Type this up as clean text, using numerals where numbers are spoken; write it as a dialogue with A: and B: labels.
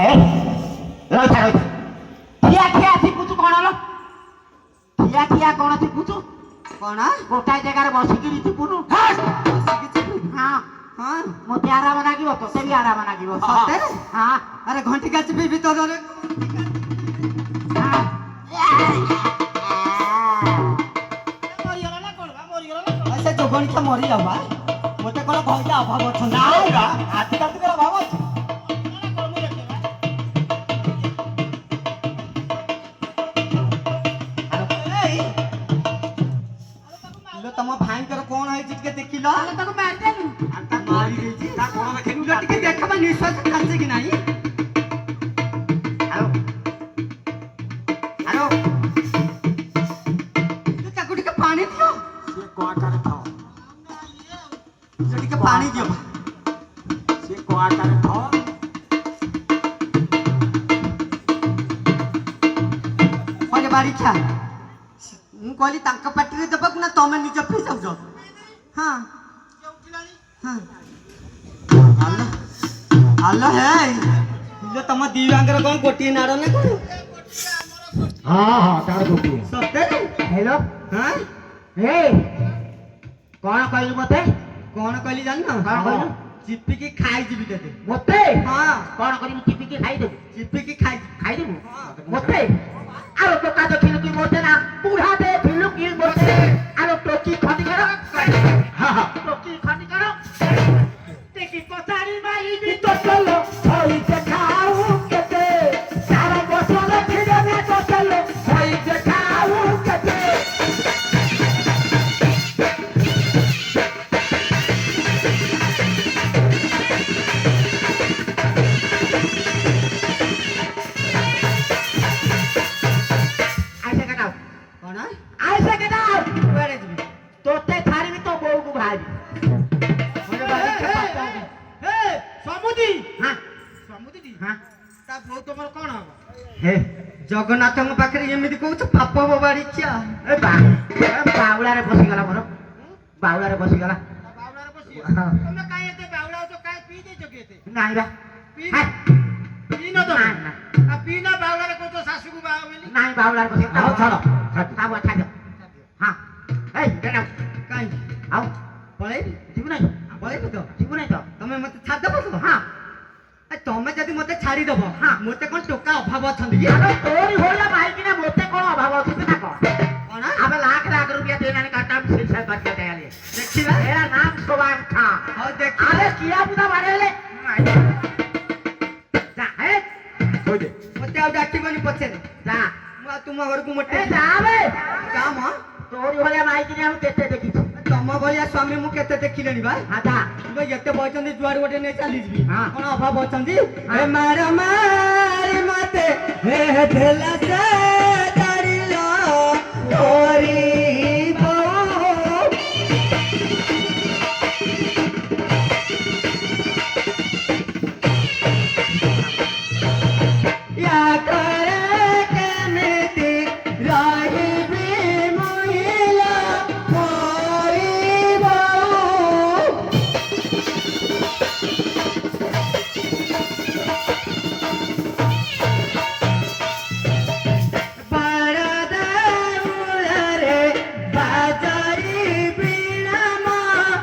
A: ହେ ରହିଥା ରହିଥା ଠିଆ ଠିଆ ଶିଖୁଛୁ କଣ ଲୋ ଠିଆ ଠିଆ କଣ ଶିଖୁଛୁ
B: କଣ
A: ଗୋଟାଏ ଜାଗାରେ ବସିକିରି ଶିଖୁନୁ ହଁ
B: ହଁ
A: ମୋତେ ଆରାମ ଲାଗିବ ତୋତେ ବି ଆରାମ ଲାଗିବ
B: ସତରେ
A: ହଁ
B: ଆରେ ଘଣ୍ଟି କାଚି ବି ଭିତରରେ ସେ ଯୋଗଣିକା ମରିଯାଉ ବା ମୋତେ କଣ କହିଲେ ଅଭାବ ଅଛନ୍ତି
A: ଆଜିକାଲି ଟିକେ ଅଭାବ ଅଛି
B: ତମ ଭାଇଙ୍କର କଣ ହେଇଛି ଟିକେ ଦେଖିଲ
A: ତାକୁ ମାରିଦେଲୁ
B: ମାରି ଦେଇଛି
A: ତା କଣ ଦେଖିଲୁ
B: ଟିକେ ଦେଖବା ନିଶ୍ୱାସ ଖାଇছে କି ନାହିଁ
A: ହ୍ୟାଲୋ
B: ତାକୁ ଟିକେ ପାଣି ଦିଅ
A: ସେ କଆଟାରେ ଥାଅ
B: ସେ ଟିକେ ପାଣି ଦିଅ
A: ସେ କଆଟାରେ ଥାଅ
B: କହିଲେ ବାରିକ୍ଷା ମୁଁ କହିଲି ତାଙ୍କ ପାଟିରେ ଦେବାକୁ ନା ତମେ ନିଜ ଫେସ୍ ଯାଉଛ ହଁ ହଁ ଆଲୋ ଆଲୋ ହେ ତମ ଦି ଭାଙ୍ଗର କଣ ଗୋଟିଏ ନାଡ଼ ନା କଣ
A: ହଁ ତାର ଗୋଟିଏ
B: ସତରେ
A: ହ୍ୟାଲୋ
B: ହଁ
A: ହେ କଣ କହିଲୁ ମତେ
B: କଣ କହିଲି ଜାଣିନ
A: କଣ କହିଲୁ
B: ଚିପିକି ଖାଇଯିବି ତତେ
A: ମତେ
B: ହଁ
A: କଣ କରିବୁ ଚିପିକି ଖାଇଦେବୁ
B: ଚିପିକି ଖାଇଯିବି
A: ଖାଇଦେବୁ ମତେ ଆଲୋ ଟୋକା ଦେଖିଲୁ କି ମତେ ନା ବୁଢା ଦେଖିଲୁ କି ମତେ ଆଲୋ ଟୋକି ଖଣ୍ଡି କର ଟୋକି ଖଣ୍ଡି କର ଟେକି ପଚାରି ମାଇ ବି ତ ଚলো হইতে খাও কেতে সারা বছর ফিরে না তো চলো হইতে খাও কেতে আইসা কাটাও
B: କଣ
A: আইসা কাটাও
B: କୁଆଡ଼େ ଯିବି
A: তোতে ছাড়বি তো বউকু ভাবি
B: କହିଲେ ବାରିକ୍ଷା
C: ସମୁଦି
A: হ্যাঁ
C: ସମୁଦି
A: হ্যাঁ
C: ତା ବୋଉ ତମର କଣ ହବ
B: ହେ ଜଗନ୍ନାଥଙ୍କ ପାଖରେ ଏମିତି କହୁଛ ପାପ ହବ ବାରିକ୍ଷା
A: ଏ ବାଉଳାରେ ବସିଗଲା ମୋର ବାଉଳାରେ ବସିଗଲା
C: ତା ବାଉଳାରେ ବସିବ
A: ହଁ।
C: ତମେ କାଇଁ ଏତେ ବାଉଳା ହଉଛ କାଇଁ ପିଇ ଦେଇଛ କି ଏତେ
A: ନାଇଁ ବା
C: ପିଇ
A: হ্যাঁ,
C: ପିଇ ନ ତମେ
A: ନା, ନା।
C: ଆଉ ପିଇ ନା ବାଉଳାରେ କହୁଛ ଶାଶୁକୁ ବାହା ବୋଲି
A: ନାଇଁ ବାଉଳାରେ ବସିଗଲା
B: ହଉ ଛାଡ଼
A: ଛାଡ଼ ଛାଡ଼ ହଁ এই কেন
B: କାହିଁକି
A: ଆଉ
B: ପଳେଇବି
A: ଯିବୁ ନାହିଁ
B: ପଳେଇବି ତ
A: ଯିବୁ ନାହିଁ ତ
B: ତମେ ମତେ ଛାଡ଼ିଦବ ତ
A: ହଁ
B: ତମେ ଯଦି ମତେ ଛାଡ଼ିଦବ
A: ହଁ।
B: ମତେ କଣ ଟୋକା ଅଭାବ ଅଛନ୍ତି କି
A: ଆଲୋ ତୋରି ଭଳିଆ ଭାଇକିନା ମୋତେ କଣ ଅଭାବ ଅଛି ନା କଣ
B: କଣ
A: ଆମେ ଲାख लाख रुपया देना नहीं करता हम शिक्षा करके दयाले
B: ଦେଖିବା
A: मेरा नाम सुभाष था
B: ହଉ ଦେଖିବା
A: अरे किया बुदा मारे ले जा हे
B: ମତେ ଆଉ ଡାକିବନି ପଛରେ
A: जा
B: ମୁଁ ଆଉ ତୁମ ଘରକୁ ମୋଟେ
A: ए जा बे
B: କାମ
A: तोरी भलिया माई कि हम केते देखी
B: ତମ ଭଳିଆ ସ୍ୱାମୀ ମୁଁ କେତେ ଦେଖିଲେଣି ବା
A: हां जा
B: ଏତେ ବଇଛନ୍ତି ଯୁଆଡେ ଗୋଟେ ନେଇ ଚାଲିଯିବି
A: ହଁ।
B: କଣ ଅଭାବ ଅଛନ୍ତି
A: ହଁ।
B: ଏ ମାର ମାରି ମତେ ହେ ଢେଲା ସେ ତାରିଲ